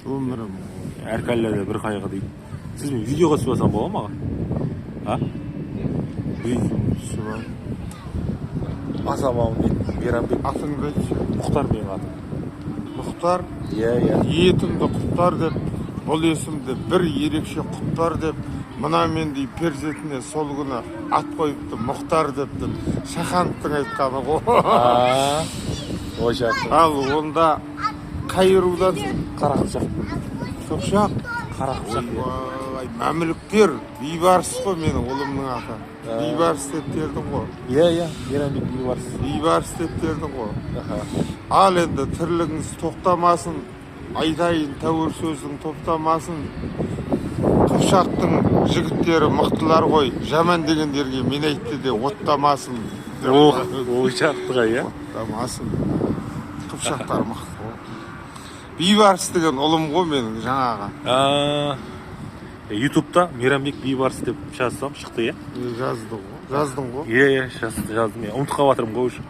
өмірім. Әркәлләде бір қайғы дейді. Сіз мен видеоға түсіп алсам бола ма? А? Видео Асамауын дейді. Мейрамбек. атыңды айтшы. Мұхтар менің атым. Мұхтар, Иә. етімді құттар деп, бұл есімді бір ерекше құттар деп, мына мендей перзентіне сол күні ат қойыпты Мұхтар деп, Шахановтың айтқаны ғой. Ой жақсы. Ал онда қайырудансың. Қарақшақ. Көкшақ. Қарақшақ. Ой, мәміліктер, бейбарыс қой менің ұлымның аты. Бейбарыс деп тердің ғой. Иә. Мейрамбек бейбарыс. Бейбарыс деп тердің ғой. Ал енді тірлігіңіз тоқтамасын, айтайын тәуір сөздің тоқтамасын. Қыпшақтың жігіттері мықтылар ғой, жаман дегендерге мен айтты де оттамасын. Ой жақтыға, иә? Оттамасын. Қыпшақтар мықты ғой. Бейбарыс деген ұлым ғой менің жаңағы. Ютубта Мейрамбек бейбарыс деп жазсам шықты, иә? Жаздың ғой. Иә, жаздым. Ұмытып қалып жатырмын ғой уже.